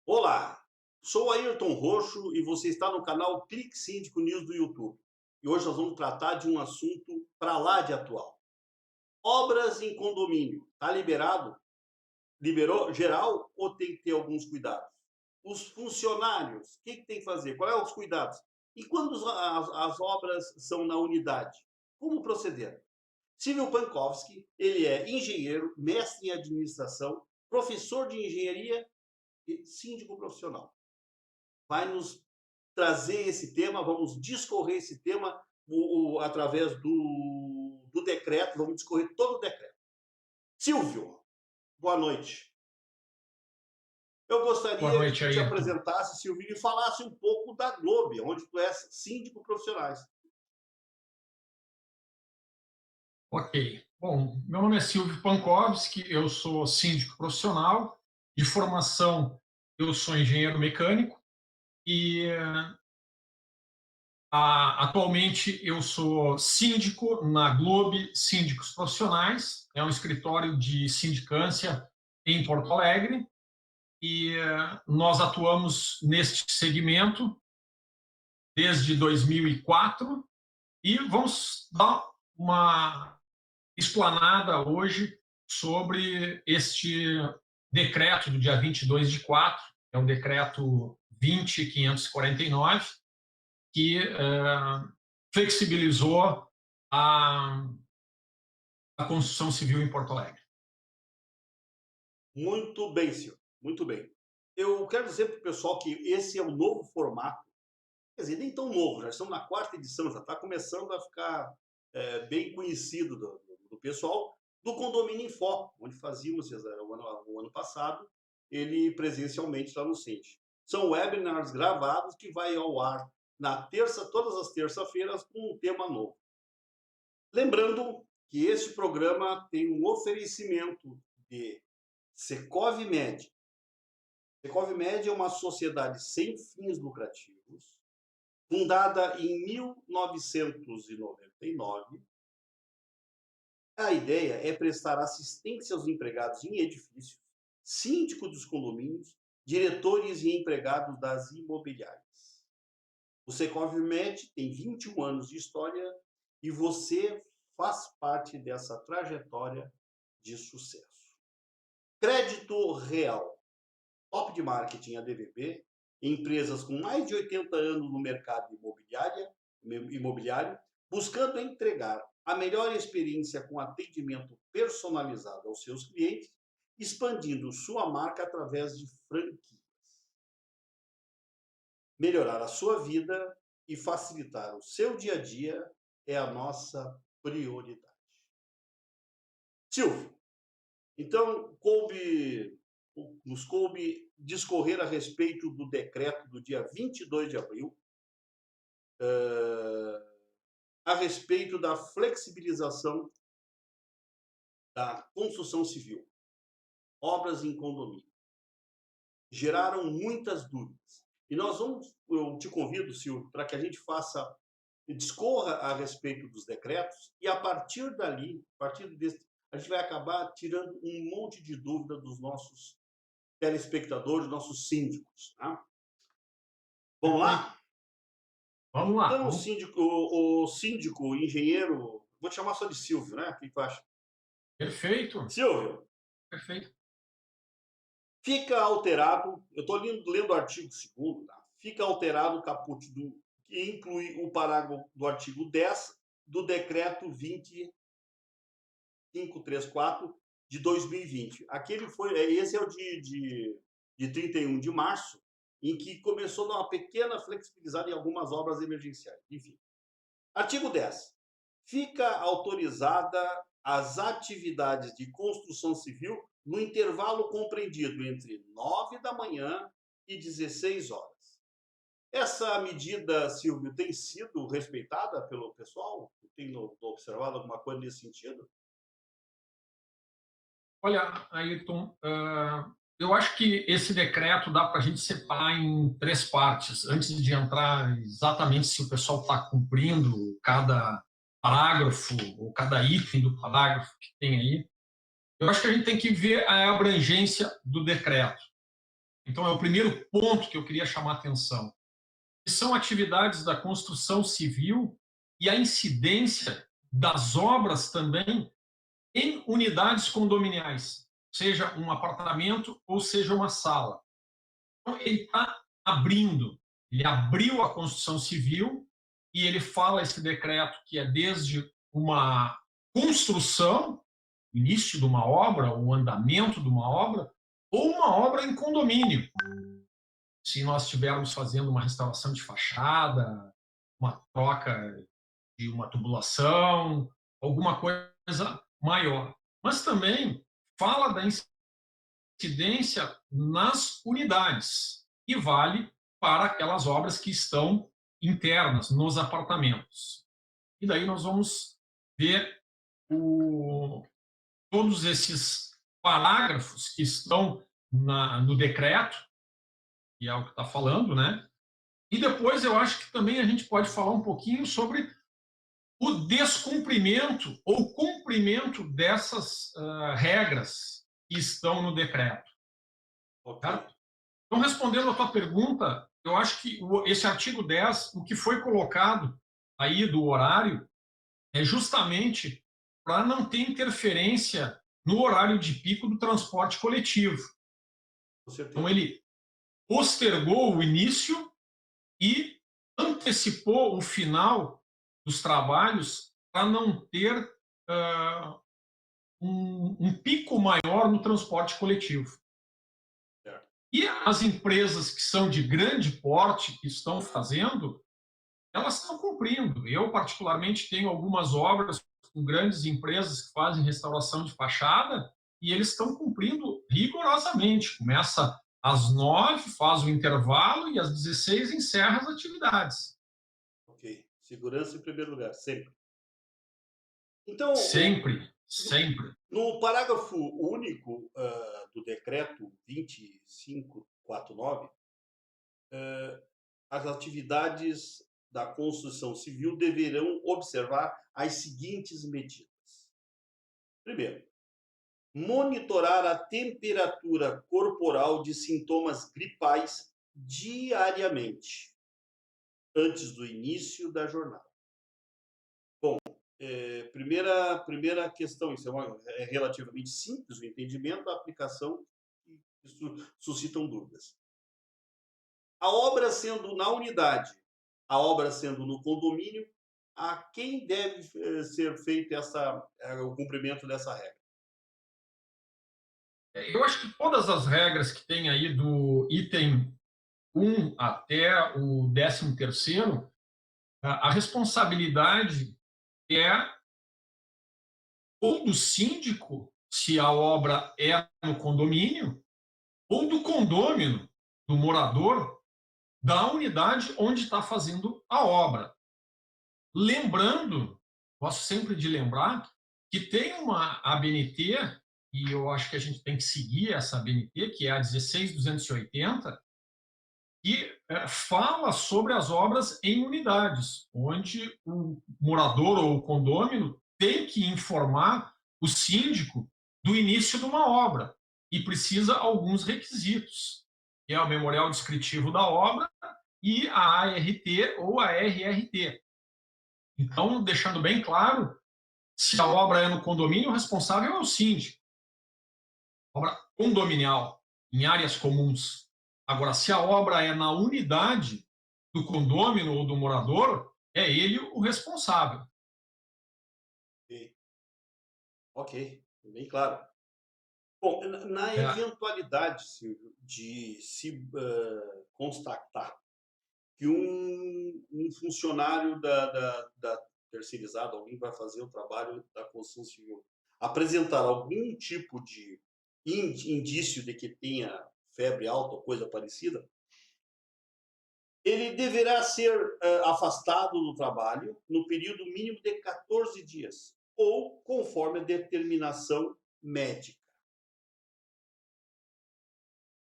Olá, sou Ayrton Roxo e você está no canal Clique Síndico News do YouTube. E hoje nós vamos tratar de um assunto para lá de atual. Obras em condomínio, está liberado? Liberou geral ou tem que ter alguns cuidados? Os funcionários, o que tem que fazer? Quais são os cuidados? E quando as obras são na unidade, como proceder? Silvio Pankowski, ele é engenheiro, mestre em administração, professor de engenharia e síndico profissional. Vai nos trazer esse tema, vamos discorrer esse tema através do decreto, vamos discorrer todo o decreto. Silvio, boa noite. Eu Boa gostaria que noite, tu te Ayrton. apresentasse, Silvio, e falasse um pouco da Globe, onde tu és síndico profissionais. Ok. Bom, meu nome é Silvio Pankowski, eu sou síndico profissional. De formação, eu sou engenheiro mecânico e atualmente eu sou síndico na Globe Síndicos Profissionais. É um escritório de sindicância em Porto Alegre e nós atuamos neste segmento desde 2004 e vamos dar uma explanada hoje sobre este decreto do dia 22/4, é o decreto 20.549, que flexibilizou a, a construção civil em Porto Alegre. Muito bem, Silvio, muito bem. Eu quero dizer para o pessoal que esse é o novo formato, quer dizer, nem tão novo, já estamos na quarta edição, já está começando a ficar bem conhecido do pessoal, do Condomínio em Foco, onde fazíamos o ano passado, ele presencialmente lá no Sente. São webinars gravados que vai ao ar na terça, todas as terças-feiras, com um tema novo. Lembrando que esse programa tem um oferecimento de Secov Med. Secov Med é uma sociedade sem fins lucrativos, fundada em 1999. A ideia é prestar assistência aos empregados em edifícios, síndico dos condomínios, diretores e empregados das imobiliárias. O Secov Med tem 21 anos de história e você faz parte dessa trajetória de sucesso. Crédito Real, top de marketing ADVB, empresas com mais de 80 anos no mercado imobiliário, buscando entregar a melhor experiência com atendimento personalizado aos seus clientes, expandindo sua marca através de franquias. Melhorar a sua vida e facilitar o seu dia a dia é a nossa prioridade. Silvio, então nos coube discorrer a respeito do decreto do dia 22 de abril, a respeito da flexibilização da construção civil, obras em condomínio. Geraram muitas dúvidas. E eu te convido, Silvio, para que a gente discorra a respeito dos decretos e a partir dali, a gente vai acabar tirando um monte de dúvida dos nossos telespectadores, nossos síndicos. Tá? Vamos Perfeito. lá? Vamos lá. Então, o síndico, o engenheiro, vou te chamar só de Silvio, né? O que tu acha? Perfeito. Silvio, Perfeito. fica alterado, eu estou lendo o artigo 2º, tá? Fica alterado o caput que inclui o parágrafo do artigo 10 do decreto 20534 de 2020. Esse é o de 31 de março, em que começou a dar uma pequena flexibilizada em algumas obras emergenciais. Enfim. Artigo 10. Fica autorizada as atividades de construção civil no intervalo compreendido entre 9 da manhã e 16 horas. Essa medida, Silvio, tem sido respeitada pelo pessoal? Tem observado alguma coisa nesse sentido? Olha, Ayrton, eu acho que esse decreto dá para a gente separar em três partes, antes de entrar exatamente se o pessoal está cumprindo cada parágrafo ou cada item do parágrafo que tem aí. Eu acho que a gente tem que ver a abrangência do decreto. Então, é o primeiro ponto que eu queria chamar a atenção. Que são atividades da construção civil e a incidência das obras também em unidades condominiais, seja um apartamento ou seja uma sala. Então, ele está abrindo, ele abriu a construção civil e ele fala esse decreto que é desde uma construção, início de uma obra, o andamento de uma obra, ou uma obra em condomínio. Se nós estivermos fazendo uma restauração de fachada, uma troca de uma tubulação, alguma coisa maior. Mas também fala da incidência nas unidades e vale para aquelas obras que estão internas, nos apartamentos. E daí nós vamos ver todos esses parágrafos que estão no decreto, que é o que está falando, né? E depois eu acho que também a gente pode falar um pouquinho sobre o descumprimento ou cumprimento dessas regras que estão no decreto. Ok. Certo? Então, respondendo a tua pergunta, eu acho que esse artigo 10, o que foi colocado aí do horário, é justamente para não ter interferência no horário de pico do transporte coletivo. Com certeza. Então, ele postergou o início e antecipou o final dos trabalhos para não ter um pico maior no transporte coletivo. Certo. E as empresas que são de grande porte, que estão fazendo, elas estão cumprindo. Eu, particularmente, tenho algumas obras com grandes empresas que fazem restauração de fachada e eles estão cumprindo rigorosamente. Começa às 9, faz o intervalo e às 16 encerra as atividades. Ok. Segurança em primeiro lugar, sempre. Então, Sempre, sempre. no parágrafo único do decreto 2549, as atividades da construção civil deverão observar as seguintes medidas. Primeiro, monitorar a temperatura corporal de sintomas gripais diariamente, antes do início da jornada. Bom, primeira questão, isso é relativamente simples o entendimento, a aplicação, isso suscitam dúvidas. A obra sendo na unidade, a obra sendo no condomínio, a quem deve ser feito o cumprimento dessa regra? Eu acho que todas as regras que tem aí do item 1 até o 13º, a responsabilidade é ou do síndico, se a obra é no condomínio, ou do condômino, do morador, da unidade onde está fazendo a obra. Lembrando, gosto sempre de lembrar, que tem uma ABNT, e eu acho que a gente tem que seguir essa ABNT, que é a 16.280, que fala sobre as obras em unidades, onde o morador ou o condômino tem que informar o síndico do início de uma obra e precisa alguns requisitos, que é o memorial descritivo da obra e a ART ou a RRT. Então, deixando bem claro, se a obra é no condomínio, o responsável é o síndico. Obra condominial, em áreas comuns. Agora, se a obra é na unidade do condômino ou do morador, é ele o responsável. Ok, bem claro. Bom, na eventualidade, Silvio, de se constatar que um funcionário da terceirizada, alguém vai fazer o trabalho da construção civil, apresentar algum tipo de indício de que tenha febre alta ou coisa parecida, ele deverá ser afastado do trabalho no período mínimo de 14 dias, ou conforme a determinação médica.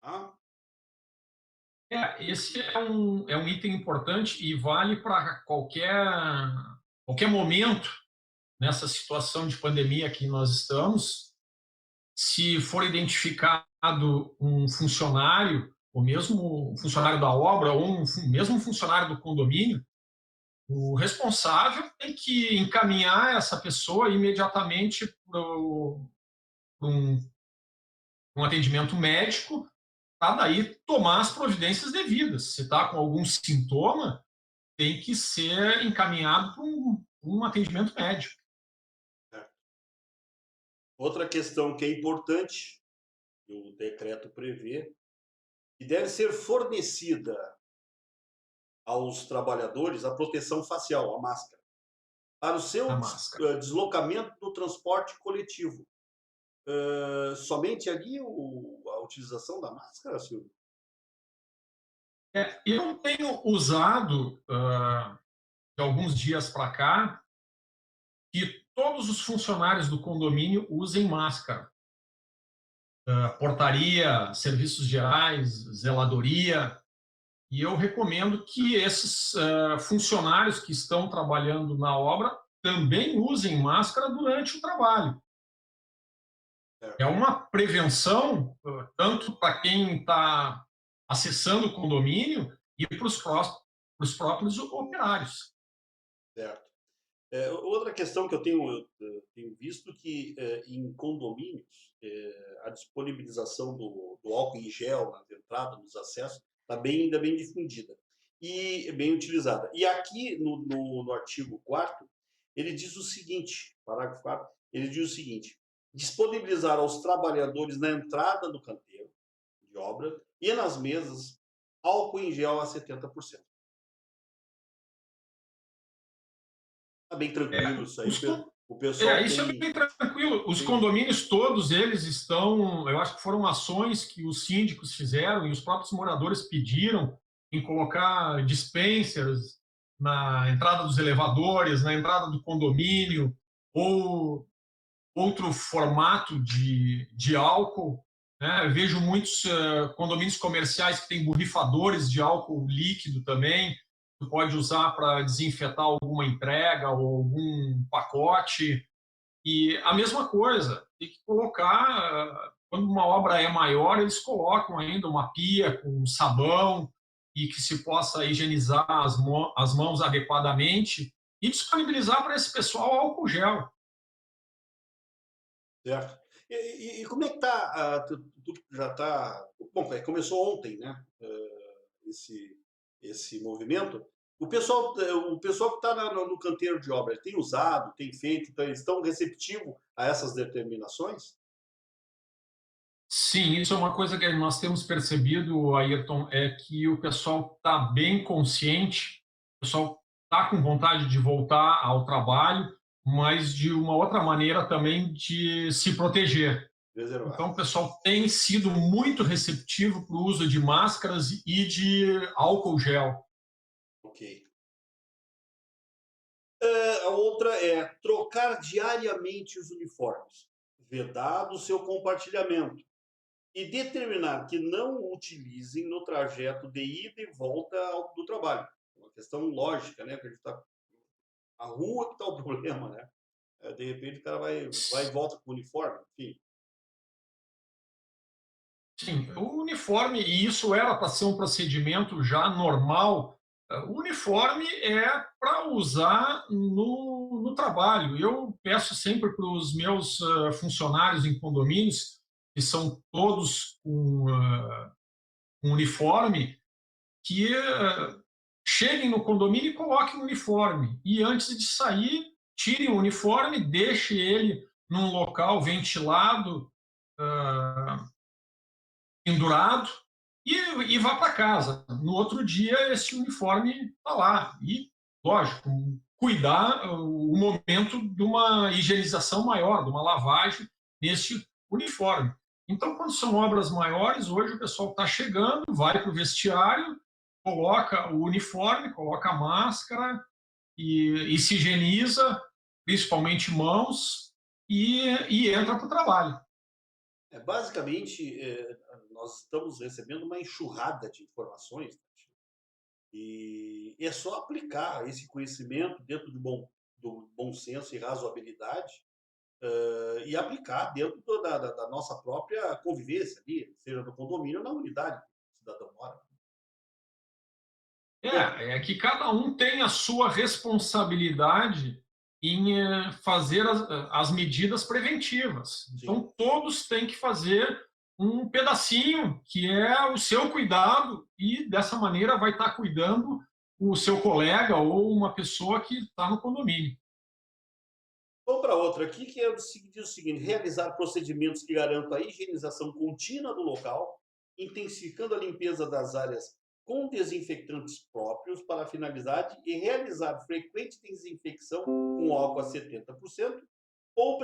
Ah? Esse é um item importante e vale para qualquer momento nessa situação de pandemia que nós estamos. Se for identificado um funcionário ou mesmo um funcionário da obra, ou mesmo um funcionário do condomínio, o responsável tem que encaminhar essa pessoa imediatamente para um atendimento médico, para daí tomar as providências devidas. Se está com algum sintoma, tem que ser encaminhado para um atendimento médico. Outra questão que é importante, que o decreto prevê, que deve ser fornecida aos trabalhadores a proteção facial, a máscara, para o A seu máscara. deslocamento no transporte coletivo. Somente ali a utilização da máscara, Silvio? Eu tenho usado, de alguns dias para cá, que todos os funcionários do condomínio usem máscara. Portaria, serviços gerais, zeladoria. E eu recomendo que esses funcionários que estão trabalhando na obra também usem máscara durante o trabalho. É uma prevenção, tanto para quem está acessando o condomínio e para os próprios operários. Certo. Outra questão que eu tenho visto que em condomínios a disponibilização do álcool em gel nas entradas, nos acessos, está ainda bem difundida e bem utilizada. E aqui no artigo 4º, ele diz o seguinte, parágrafo 4º, ele diz o seguinte: disponibilizar aos trabalhadores na entrada do canteiro de obra e nas mesas álcool em gel a 70%. Tá bem tranquilo isso aí. Os, O pessoal isso é tem, bem tranquilo. Os tem condomínios todos eles estão, eu acho que foram ações que os síndicos fizeram e os próprios moradores pediram em colocar dispensers na entrada dos elevadores, na entrada do condomínio, ou outro formato de álcool. Né? Eu vejo muitos condomínios comerciais que têm borrifadores de álcool líquido também. Tu pode usar para desinfetar alguma entrega ou algum pacote. E a mesma coisa, tem que colocar, quando uma obra é maior, eles colocam ainda uma pia com sabão e que se possa higienizar as mãos adequadamente e disponibilizar para esse pessoal álcool gel. certo. E como é que tá? Tu já está. Bom, começou ontem, né? Esse movimento. O pessoal que está no canteiro de obra, ele tem usado, tem feito, então eles estão receptivos a essas determinações? Sim, isso é uma coisa que nós temos percebido, Ayrton, é que o pessoal está bem consciente, o pessoal está com vontade de voltar ao trabalho, mas de uma outra maneira também de se proteger. Reservar. Então, o pessoal tem sido muito receptivo para o uso de máscaras e de álcool gel. Ok. A outra é trocar diariamente os uniformes, vedado o seu compartilhamento e determinar que não o utilizem no trajeto de ida e volta do trabalho. Uma questão lógica, né? Que a rua que está o problema, né? De repente o cara vai e volta com o uniforme, enfim. Sim, o uniforme, e isso era para ser um procedimento já normal, o uniforme é para usar no trabalho. Eu peço sempre para os meus funcionários em condomínios, que são todos com uniforme, que cheguem no condomínio e coloquem o uniforme. E antes de sair, tirem o uniforme, deixem ele num local ventilado, pendurado, e vá para casa. No outro dia, esse uniforme está lá. E, lógico, cuidar o momento de uma higienização maior, de uma lavagem nesse uniforme. Então, quando são obras maiores, hoje o pessoal está chegando, vai para o vestiário, coloca o uniforme, coloca a máscara e se higieniza, principalmente mãos, e entra para o trabalho. Basicamente, nós estamos recebendo uma enxurrada de informações, né? E é só aplicar esse conhecimento dentro do bom senso e razoabilidade, e aplicar dentro da nossa própria convivência ali, seja no condomínio ou na unidade do cidadão. É que cada um tem a sua responsabilidade em fazer as medidas preventivas. Sim. Então, todos têm que fazer um pedacinho que é o seu cuidado e, dessa maneira, vai estar cuidando o seu colega ou uma pessoa que está no condomínio. Vamos para outra aqui, que diz o seguinte: realizar procedimentos que garantam a higienização contínua do local, intensificando a limpeza das áreas com desinfectantes próprios para a finalidade e realizar frequente desinfecção com álcool a 70% ou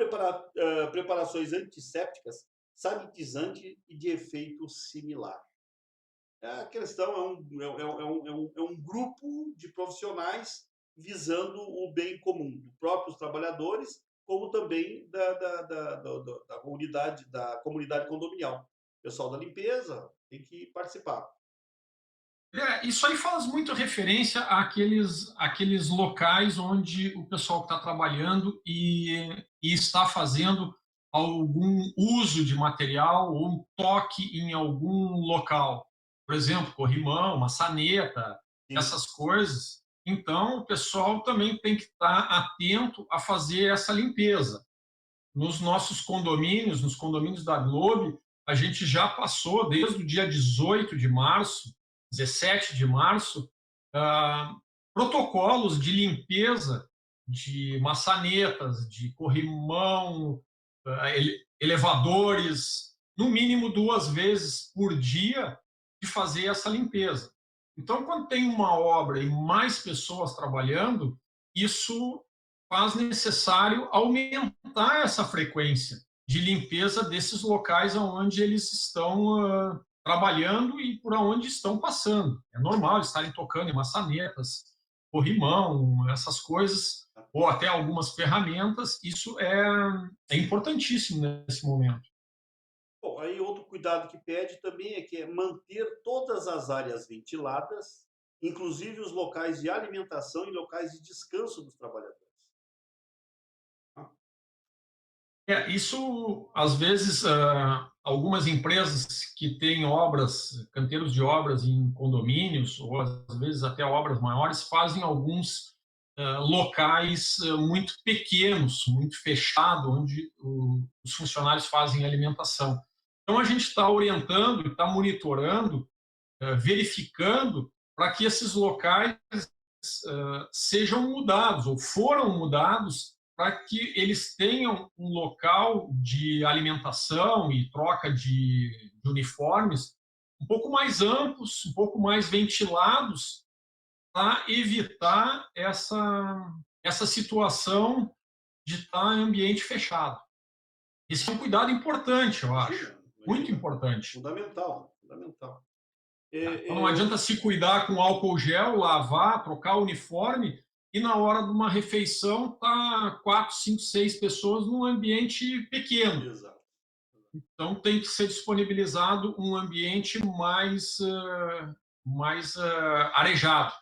preparações antissépticas, sanitizante e de efeito similar. A questão é um grupo de profissionais visando o bem comum, dos próprios trabalhadores, como também da comunidade condominial. O pessoal da limpeza tem que participar. Isso aí faz muito referência àqueles locais onde o pessoal está trabalhando e está fazendo algum uso de material ou um toque em algum local. Por exemplo, corrimão, maçaneta, Sim. essas coisas. Então, o pessoal também tem que estar atento a fazer essa limpeza. Nos nossos condomínios, nos condomínios da Globe, a gente já passou, desde o dia 18 de março, 17 de março, protocolos de limpeza de maçanetas, de corrimão, elevadores, no mínimo 2 vezes por dia, de fazer essa limpeza. Então, quando tem uma obra e mais pessoas trabalhando, isso faz necessário aumentar essa frequência de limpeza desses locais onde eles estão trabalhando e por onde estão passando. É normal estarem tocando em maçanetas, corrimão, essas coisas, ou até algumas ferramentas. Isso é importantíssimo nesse momento. Bom, aí outro cuidado que pede também é que é manter todas as áreas ventiladas, inclusive os locais de alimentação e locais de descanso dos trabalhadores. Isso, às vezes, algumas empresas que têm obras, canteiros de obras em condomínios, ou às vezes até obras maiores, fazem alguns locais muito pequenos, muito fechados, onde os funcionários fazem alimentação. Então, a gente está orientando, está monitorando, verificando para que esses locais sejam mudados, ou foram mudados, para que eles tenham um local de alimentação e troca de uniformes um pouco mais amplos, um pouco mais ventilados, para evitar essa situação de estar em ambiente fechado. Esse é um cuidado importante, eu acho, muito importante. Fundamental, fundamental. Então não adianta se cuidar com álcool gel, lavar, trocar o uniforme e na hora de uma refeição tá 4, 5, 6 pessoas num ambiente pequeno. Exato. Então tem que ser disponibilizado um ambiente mais arejado.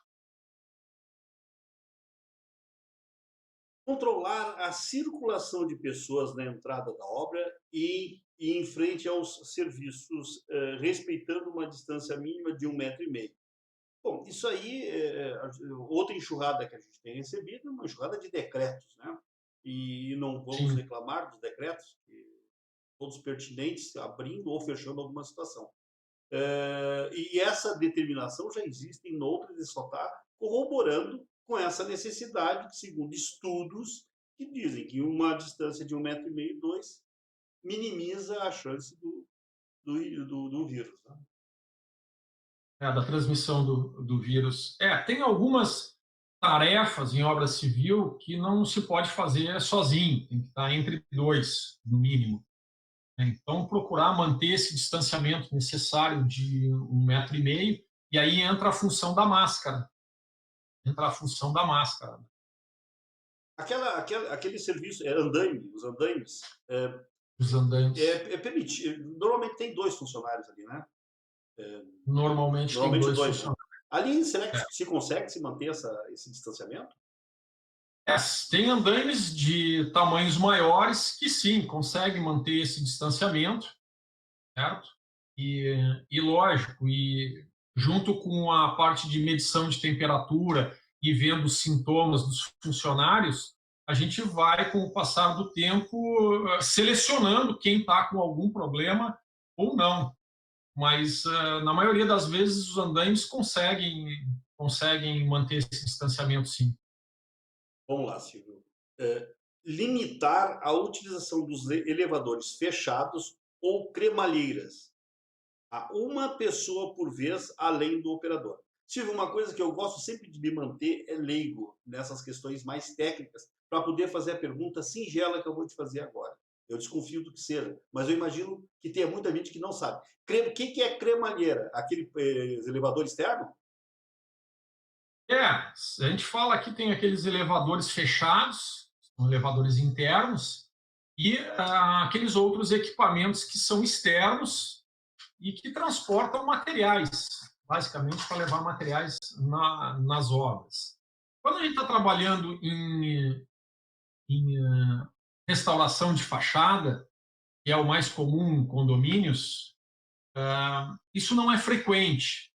Controlar a circulação de pessoas na entrada da obra e em frente aos serviços, respeitando uma distância mínima de 1,5 m. Bom, isso aí outra enxurrada que a gente tem recebido é uma enxurrada de decretos, né? E não vamos Sim. reclamar dos decretos, todos pertinentes, abrindo ou fechando alguma situação. E essa determinação já existe em outras e só está corroborando com essa necessidade, segundo estudos que dizem que uma distância de 1,5 m, 2, minimiza a chance do vírus. Né? Da transmissão do vírus. Tem algumas tarefas em obra civil que não se pode fazer sozinho, tem que estar entre 2, no mínimo. Então, procurar manter esse distanciamento necessário de 1,5 m, e aí entra a função da máscara. Aquele serviço, andaime, os andaimes, Os andaimes. permitido. Normalmente tem 2 funcionários ali, né? Normalmente tem 2 dois, né? funcionários. Ali, será que se consegue se manter esse distanciamento? Tem andaimes de tamanhos maiores que sim, conseguem manter esse distanciamento, certo? E lógico, e junto com a parte de medição de temperatura e vendo os sintomas dos funcionários, a gente vai, com o passar do tempo, selecionando quem está com algum problema ou não. Mas, na maioria das vezes, os andaimes conseguem manter esse distanciamento, sim. Vamos lá, Silvio. Limitar a utilização dos elevadores fechados ou cremalheiras a uma pessoa por vez, além do operador. Silvio, uma coisa que eu gosto sempre de me manter é leigo nessas questões mais técnicas, para poder fazer a pergunta singela que eu vou te fazer agora. Eu desconfio do que seja, mas eu imagino que tenha muita gente que não sabe. O que é cremalheira? Aquele elevador externo? A gente fala que tem aqueles elevadores fechados, são elevadores internos, e aqueles outros equipamentos que são externos e que transportam materiais, basicamente para levar materiais nas obras. Quando a gente está trabalhando em restauração de fachada, que é o mais comum em condomínios, isso não é frequente.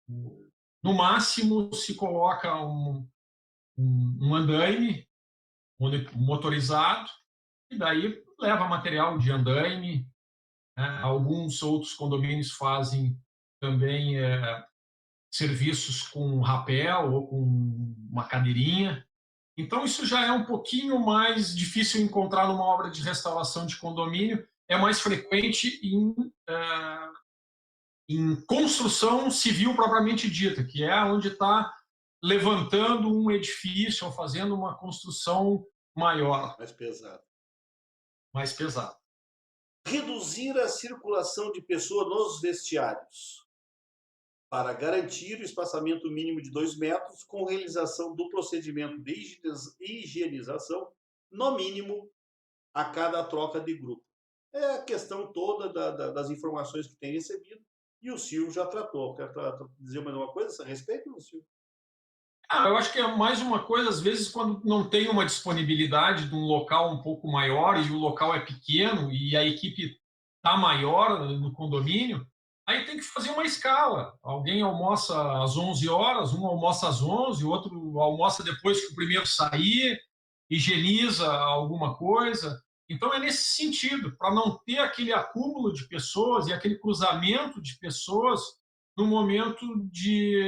No máximo, se coloca um andaime motorizado, e daí leva material de andaime. Alguns outros condomínios fazem também serviços com rapel ou com uma cadeirinha. Então, isso já é um pouquinho mais difícil encontrar numa obra de restauração de condomínio, é mais frequente em construção civil propriamente dita, que é onde está levantando um edifício ou fazendo uma construção maior. Mais pesado. Mais pesado. Reduzir a circulação de pessoas nos vestiários para garantir o espaçamento mínimo de 2 metros com realização do procedimento de higienização, no mínimo, a cada troca de grupo. É a questão toda das informações que tem recebido, e o Silvio já tratou. Quer dizer mais uma coisa a respeito, Silvio? Eu acho que é mais uma coisa, às vezes, quando não tem uma disponibilidade de um local um pouco maior e o local é pequeno e a equipe está maior no condomínio, aí tem que fazer uma escala. Alguém almoça às 11 horas, um almoça às 11, o outro almoça depois que o primeiro sair, higieniza alguma coisa. Então, é nesse sentido, para não ter aquele acúmulo de pessoas e aquele cruzamento de pessoas no momento de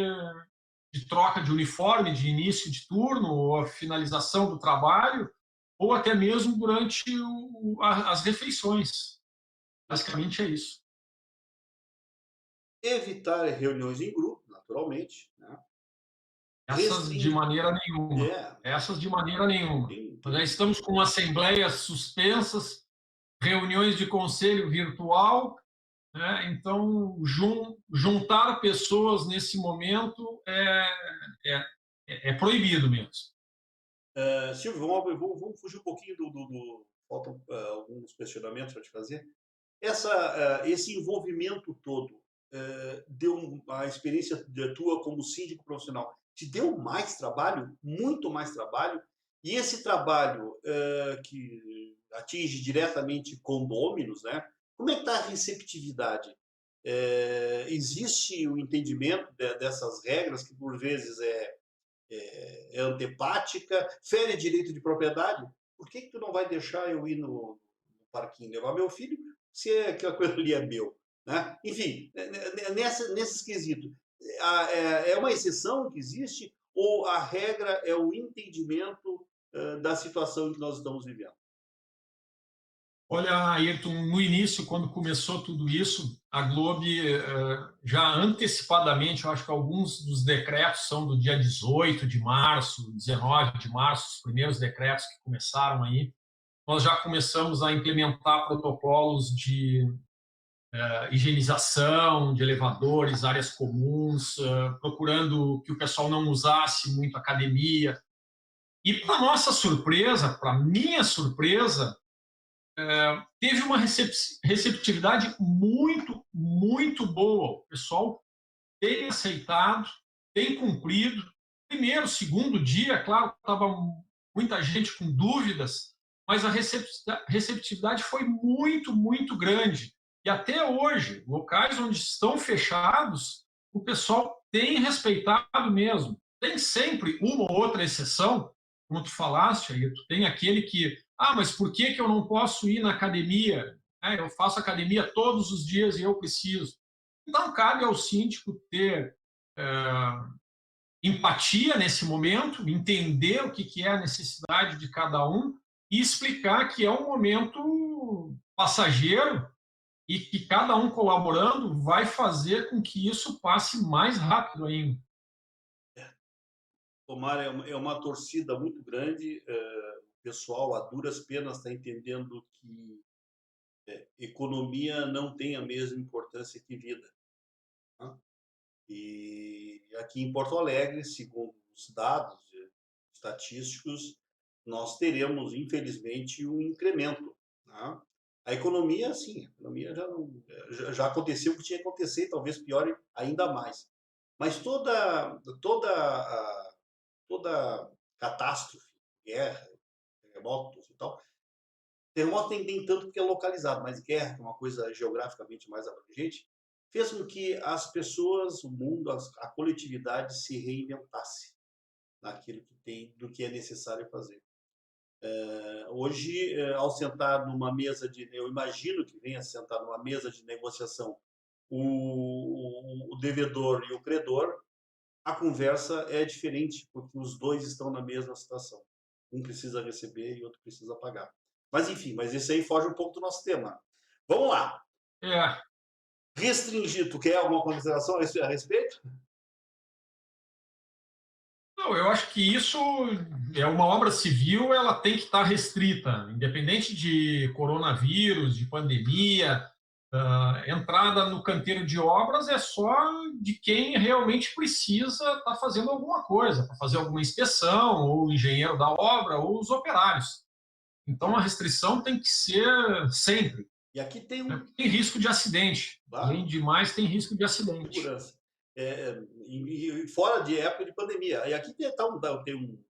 troca de uniforme, de início de turno, ou a finalização do trabalho, ou até mesmo durante as refeições. Basicamente é isso. Evitar reuniões em grupo, naturalmente, né? Essas de maneira nenhuma. Essas de maneira nenhuma. Nós já estamos com assembleias suspensas, reuniões de conselho virtual, né? Então, juntar pessoas nesse momento é proibido mesmo. Silvio, vamos fugir um pouquinho faltam alguns questionamentos para te fazer. Esse envolvimento todo deu a experiência tua como síndico profissional, te deu mais trabalho, muito mais trabalho, e esse trabalho que atinge diretamente condôminos, né? Como é que está a receptividade? Existe o entendimento dessas regras, que por vezes é antipática, fere direito de propriedade? Por que tu não vai deixar eu ir no parquinho levar meu filho, se aquela coisa ali é meu? Né? Enfim, nesse quesito, é uma exceção que existe ou a regra é o entendimento da situação em que nós estamos vivendo? Olha, Ayrton, no início, quando começou tudo isso, a Globo já antecipadamente, eu acho que alguns dos decretos são do dia 18 de março, 19 de março, os primeiros decretos que começaram aí, nós já começamos a implementar protocolos de higienização de elevadores, áreas comuns, procurando que o pessoal não usasse muito academia. E, para nossa surpresa, para minha surpresa, teve uma receptividade muito, muito boa. O pessoal tem aceitado, tem cumprido. Primeiro, segundo dia, claro, estava muita gente com dúvidas, mas a receptividade foi muito, muito grande. E até hoje, locais onde estão fechados, o pessoal tem respeitado mesmo. Tem sempre uma ou outra exceção, como tu falaste, aí tu tem aquele que, mas por que eu não posso ir na academia? Eu faço academia todos os dias e eu preciso. Então, cabe ao síndico ter empatia nesse momento, entender o que é a necessidade de cada um e explicar que é um momento passageiro e que cada um colaborando vai fazer com que isso passe mais rápido ainda. Tomara, é uma torcida muito grande. O pessoal, a duras penas, está entendendo que economia não tem a mesma importância que vida. Tá? E aqui em Porto Alegre, segundo os dados estatísticos, nós teremos, infelizmente, um incremento. Tá? A economia, sim, a economia já aconteceu o que tinha que acontecer, talvez piore ainda mais. Mas toda catástrofe, guerra, terremotos e tal, terremoto nem tanto porque é localizado, mas guerra, que é uma coisa geograficamente mais abrangente, fez com que as pessoas, o mundo, a coletividade se reinventasse naquilo que tem, do que é necessário fazer. Hoje, ao sentar numa mesa eu imagino que venha sentar numa mesa de negociação o devedor e o credor, a conversa é diferente, porque os dois estão na mesma situação. Um precisa receber e outro precisa pagar. Mas, enfim, isso aí foge um pouco do nosso tema. Vamos lá. É, Restringir, tu quer alguma consideração a respeito? não, eu acho que isso é uma obra civil, ela tem que estar restrita, independente de coronavírus, de pandemia. Entrada no canteiro de obras é só de quem realmente precisa estar fazendo alguma coisa, para fazer alguma inspeção, ou o engenheiro da obra, ou os operários. Então a restrição tem que ser sempre. E aqui tem Tem risco de acidente. Claro. Além de mais, tem risco de acidente. Segurança. E fora de época de pandemia. E aqui tem um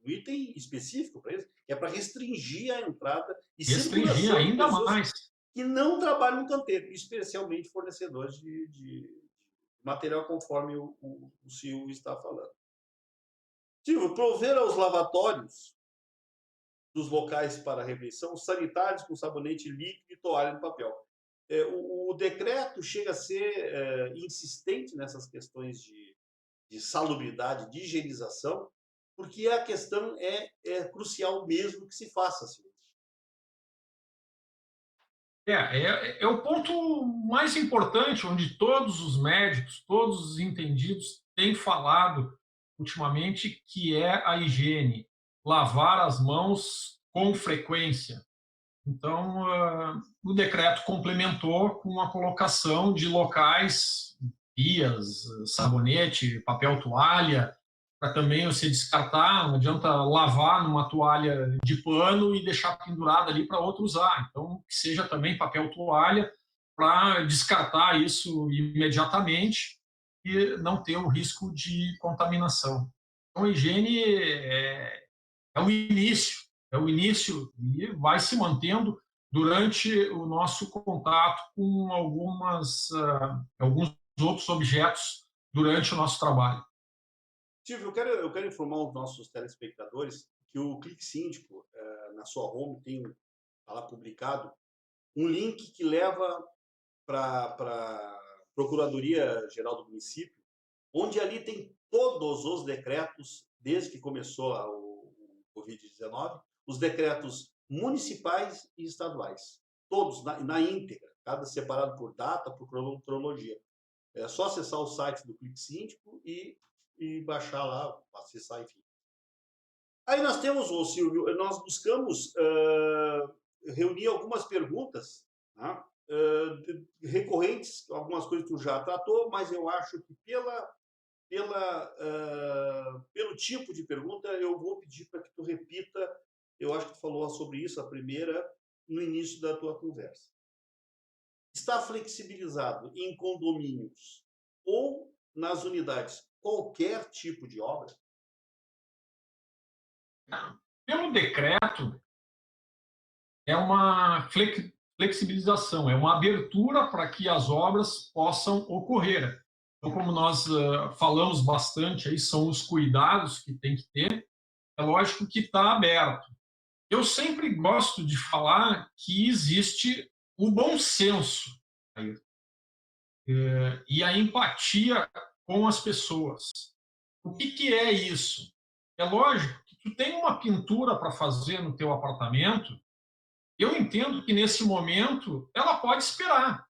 item específico para isso, que é para restringir a entrada e Restringir circulação de ainda pessoas mais. que não trabalham no canteiro, especialmente fornecedores de material, conforme o Silvio está falando. Silvio, prover aos lavatórios dos locais para refeição sanitários com sabonete líquido e toalha de papel. O decreto chega a ser insistente nessas questões de salubridade, de higienização, porque a questão é crucial mesmo que se faça, Silvio. É o ponto mais importante, onde todos os médicos, todos os entendidos têm falado ultimamente, que é a higiene, lavar as mãos com frequência. Então, o decreto complementou com a colocação de locais, pias, sabonete, papel toalha, para também você descartar, não adianta lavar numa toalha de pano e deixar pendurada ali para outro usar. Então, que seja também papel toalha para descartar isso imediatamente e não ter o risco de contaminação. Então, a higiene é o início e vai se mantendo durante o nosso contato com alguns outros objetos durante o nosso trabalho. Silvio, eu quero informar os nossos telespectadores que o Clique Síndico, na sua home, tem lá publicado um link que leva para a Procuradoria-Geral do Município, onde ali tem todos os decretos, desde que começou o Covid-19, os decretos municipais e estaduais, todos na íntegra, cada separado por data, por cronologia. É só acessar o site do Clique Síndico e baixar lá, acessar, enfim. Aí nós temos, Silvio, nós buscamos reunir algumas perguntas, né, recorrentes, algumas coisas que tu já tratou, mas eu acho que pelo tipo de pergunta, eu vou pedir para que tu repita. Eu acho que tu falou sobre isso, a primeira, no início da tua conversa. Está flexibilizado em condomínios ou nas unidades qualquer tipo de obra? Pelo decreto, é uma flexibilização, é uma abertura para que as obras possam ocorrer. Então, como nós falamos bastante, aí são os cuidados que tem que ter, é lógico que está aberto. Eu sempre gosto de falar que existe o bom senso aí, e a empatia com as pessoas. O que é isso? É lógico que tu tem uma pintura para fazer no teu apartamento, eu entendo que nesse momento ela pode esperar.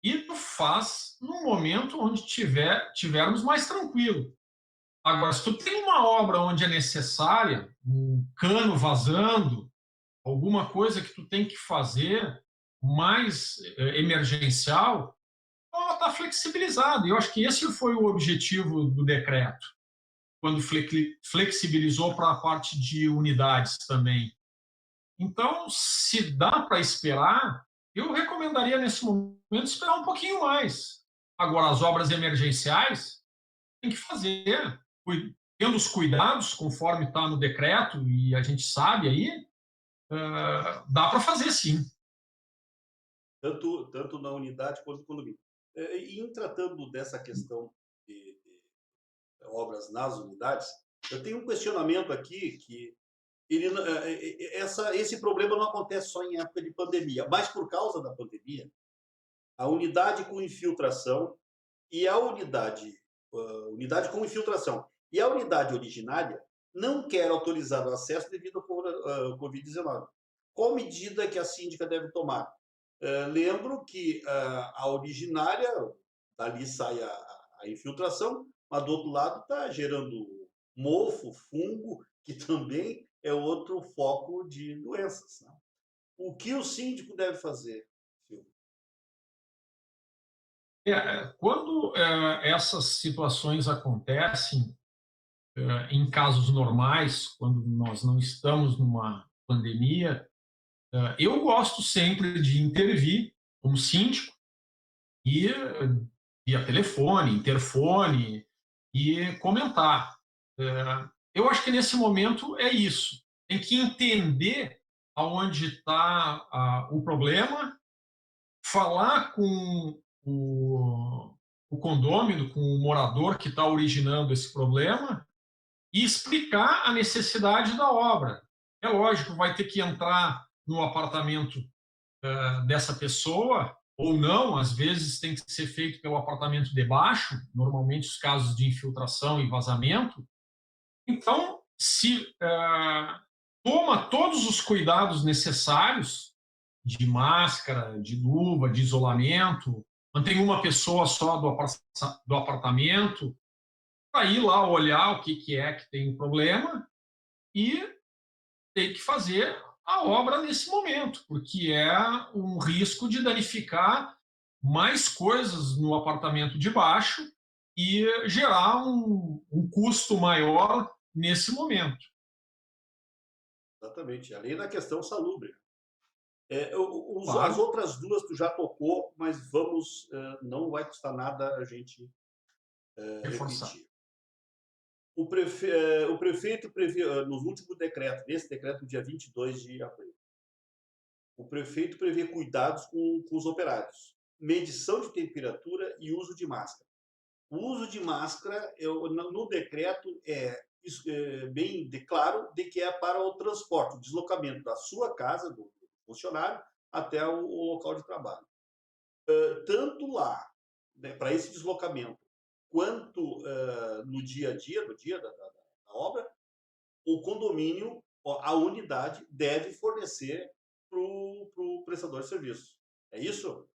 E tu faz no momento onde tivermos mais tranquilo. Agora, se tu tem uma obra onde é necessária, um cano vazando, alguma coisa que tu tem que fazer mais emergencial, então ela está flexibilizada. E eu acho que esse foi o objetivo do decreto, quando flexibilizou para a parte de unidades também. Então, se dá para esperar, eu recomendaria nesse momento esperar um pouquinho mais. Agora, as obras emergenciais tem que fazer, tendo os cuidados, conforme está no decreto, e a gente sabe aí, dá para fazer sim. Tanto na unidade quanto no condomínio. E em tratando dessa questão de obras nas unidades, eu tenho um questionamento aqui que esse problema não acontece só em época de pandemia, mas por causa da pandemia, a unidade com infiltração e a unidade com infiltração e a unidade originária não quer autorizar o acesso devido ao Covid-19. Qual medida que a síndica deve tomar? Lembro que a originária, dali sai a infiltração, mas do outro lado está gerando mofo, fungo, que também é outro foco de doenças. Né? O que o síndico deve fazer, Silvio? Quando essas situações acontecem, em casos normais, quando nós não estamos numa pandemia, eu gosto sempre de intervir como síndico e via telefone, interfone e comentar. Eu acho que nesse momento é isso. Tem que entender aonde está o problema, falar com o condômino, com o morador que está originando esse problema e explicar a necessidade da obra. É lógico, vai ter que entrar no apartamento dessa pessoa ou não, às vezes tem que ser feito pelo apartamento de baixo, normalmente os casos de infiltração e vazamento. Então, se toma todos os cuidados necessários de máscara, de luva, de isolamento, mantém uma pessoa só do apartamento, para ir lá olhar o que é que tem problema e tem que fazer a obra nesse momento, porque é um risco de danificar mais coisas no apartamento de baixo e gerar um custo maior nesse momento. Exatamente, além da questão salubre. As Claro. outras duas tu já tocou, mas não vai custar nada a gente Reforçar. repetir. O prefeito prevê, nos últimos decretos, nesse decreto do dia 22 de abril, o prefeito prevê cuidados com os operários, medição de temperatura e uso de máscara. O uso de máscara, no decreto, bem claro de que é para o transporte, o deslocamento da sua casa, do funcionário, até o local de trabalho. Tanto lá, né, para esse deslocamento, quanto no dia a dia, no dia da obra, o condomínio, a unidade, deve fornecer para o prestador de serviço. É isso?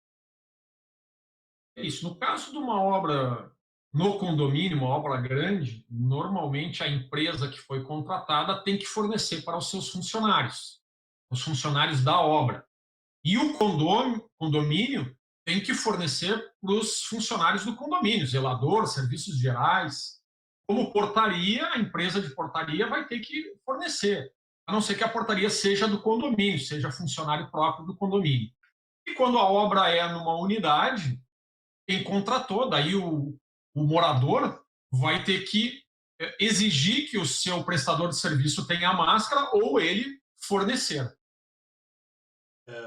É isso. No caso de uma obra no condomínio, uma obra grande, normalmente a empresa que foi contratada tem que fornecer para os seus funcionários, os funcionários da obra. E o condomínio tem que fornecer para os funcionários do condomínio, zelador, serviços gerais. Como portaria, a empresa de portaria vai ter que fornecer, a não ser que a portaria seja do condomínio, seja funcionário próprio do condomínio. E quando a obra é numa unidade, quem contratou, daí o morador vai ter que exigir que o seu prestador de serviço tenha a máscara ou ele fornecer.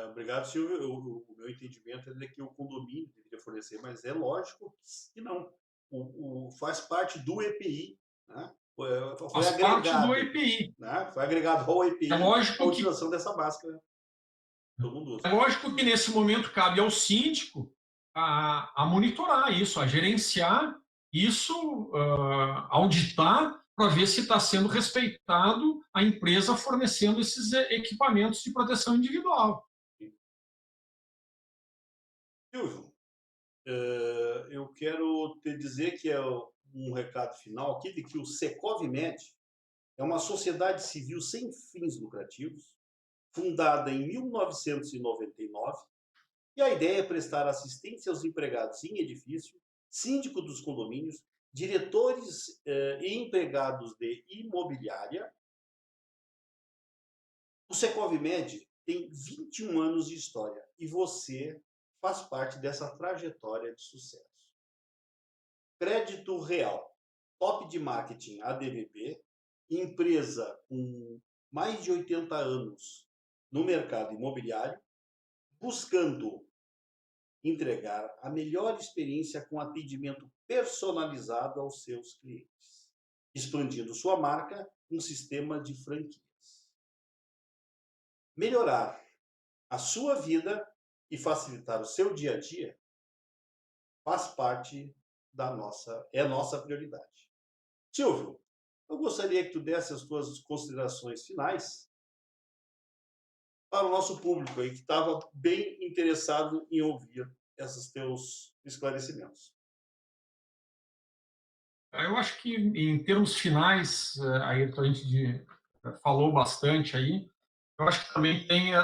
Obrigado, Silvio. O meu entendimento é de que o condomínio deveria fornecer, mas é lógico que não. Faz parte do EPI, né? Foi Faz parte do agregado, EPI. né? Foi agregado ao É EPI a lógico que utilização dessa máscara. Todo mundo usa. É lógico que nesse momento cabe ao síndico a monitorar isso, a gerenciar isso, auditar para ver se está sendo respeitado a empresa fornecendo esses equipamentos de proteção individual. Silvio, eu quero te dizer que é um recado final aqui de que o Secovmed é uma sociedade civil sem fins lucrativos, fundada em 1999, e a ideia é prestar assistência aos empregados em edifício, síndico dos condomínios, diretores e empregados de imobiliária. O Secovmed tem 21 anos de história e você faz parte dessa trajetória de sucesso. Crédito Real, top de marketing ADVB, empresa com mais de 80 anos no mercado imobiliário, buscando entregar a melhor experiência com atendimento personalizado aos seus clientes, expandindo sua marca com um sistema de franquias. Melhorar a sua vida e facilitar o seu dia a dia faz parte é nossa prioridade. Silvio, eu gostaria que tu desse as tuas considerações finais para o nosso público aí que estava bem interessado em ouvir esses teus esclarecimentos. Eu acho que, em termos finais, aí a gente falou bastante aí, eu acho que também tem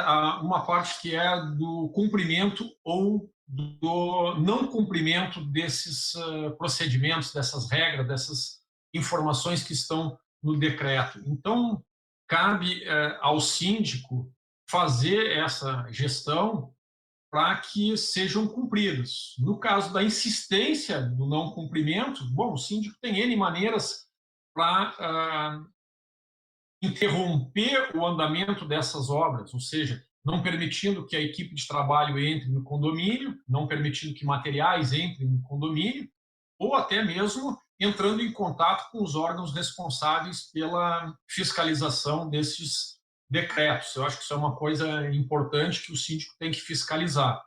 uma parte que é do cumprimento ou do não cumprimento desses procedimentos, dessas regras, dessas informações que estão no decreto. Então, cabe ao síndico fazer essa gestão para que sejam cumpridos. No caso da insistência do não cumprimento, bom, o síndico tem N maneiras para interromper o andamento dessas obras, ou seja, não permitindo que a equipe de trabalho entre no condomínio, não permitindo que materiais entrem no condomínio, ou até mesmo entrando em contato com os órgãos responsáveis pela fiscalização desses decretos. Eu acho que isso é uma coisa importante que o síndico tem que fiscalizar.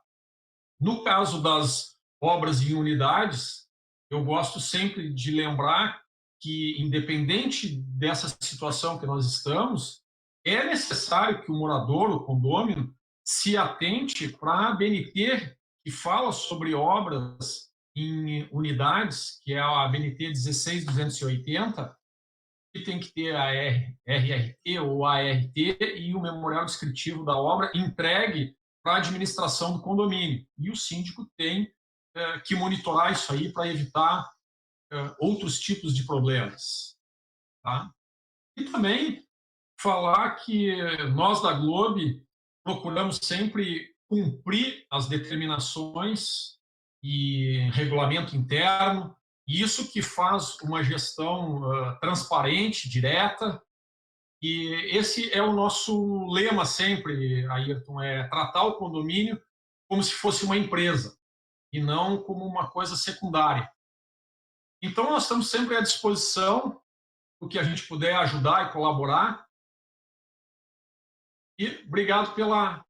No caso das obras em unidades, eu gosto sempre de lembrar que, independente dessa situação que nós estamos, é necessário que o morador, o condômino, se atente para a BNT, que fala sobre obras em unidades, que é a BNT 16280, que tem que ter a RRT ou ART e o memorial descritivo da obra entregue para a administração do condomínio. E o síndico tem que monitorar isso aí para evitar outros tipos de problemas. Tá? E também falar que nós da Globe procuramos sempre cumprir as determinações e regulamento interno, e isso que faz uma gestão transparente, direta, e esse é o nosso lema sempre, Ayrton, é tratar o condomínio como se fosse uma empresa e não como uma coisa secundária. Então, nós estamos sempre à disposição, o que a gente puder ajudar e colaborar. E obrigado pela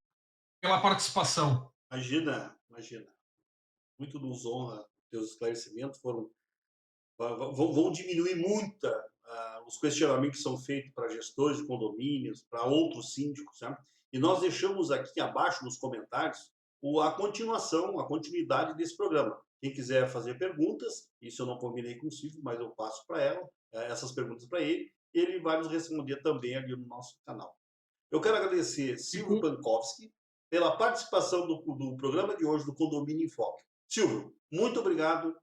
participação. Imagina. Muito nos honra. Teus esclarecimentos vão diminuir muito os questionamentos que são feitos para gestores de condomínios, para outros síndicos, né? E nós deixamos aqui abaixo nos comentários a continuidade desse programa. Quem quiser fazer perguntas, isso eu não combinei com o Silvio, mas eu passo para ela, essas perguntas para ele vai nos responder também ali no nosso canal. Eu quero agradecer Silvio Pankowski pela participação do programa de hoje do Condomínio em Foco. Silvio, muito obrigado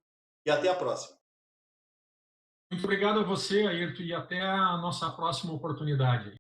e até a próxima. Muito obrigado a você, Ayrton, e até a nossa próxima oportunidade.